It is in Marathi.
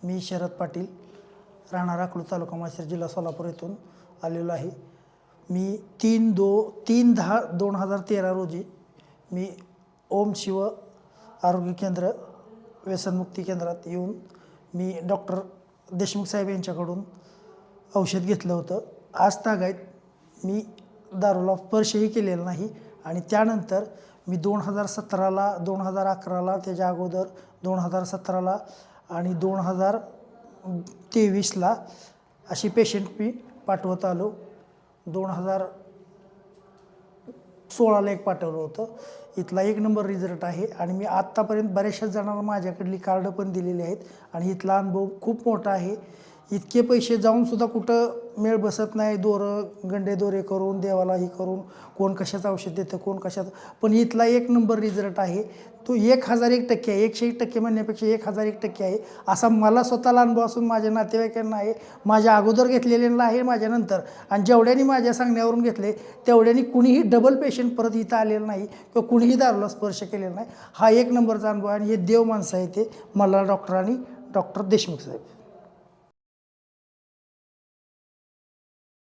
मी शरद पाटील, राहणार अकलूज तालुका माळशिरस, जिल्हा सोलापूर येथून आलेलो आहे. मी 3/10/2013 रोजी मी ओम शिव आरोग्य केंद्र व्यसनमुक्ती केंद्रात येऊन मी डॉक्टर देशमुख साहेब यांच्याकडून औषध घेतलं होतं. आज तागायत मी दारूला स्पर्शही केलेला नाही. आणि त्यानंतर मी 2017ला, 2011ला, त्याच्या अगोदर 2017ला आणि 2023ला अशी पेशंट मी पाठवत आलो. 2016ला एक पाठवलं होतं. इथला 1 नंबर रिझल्ट आहे. आणि मी आत्तापर्यंत बऱ्याचशा जणांना माझ्याकडली कार्ड पण दिलेली आहेत. आणि इथला अनुभव खूप मोठा आहे. इतके पैसे जाऊनसुद्धा कुठं मेळ बसत नाही. गंडे दोरे करून, देवाला ही करून, कोण कशाचं औषध देतं, कोण कशाचं. पण इथला 1 नंबर रिझल्ट आहे. तो 1001% आहे. 101% म्हणण्यापेक्षा 1001% आहे. असा मला स्वतःला अनुभव असून माझ्या नातेवाईकांना आहे, माझ्या अगोदर घेतलेल्यांना आहे, माझ्यानंतर. आणि जेवढ्यांनी माझ्या सांगण्यावरून घेतले तेवढ्यांनी कुणीही डबल पेशंट परत इथं आलेलं नाही किंवा कुणीही दारूला स्पर्श केलेला नाही. हा 1 नंबरचा अनुभव आहे. आणि हे देव माणसं आहे ते मल्हार डॉक्टर आणि डॉक्टर देशमुख साहेब.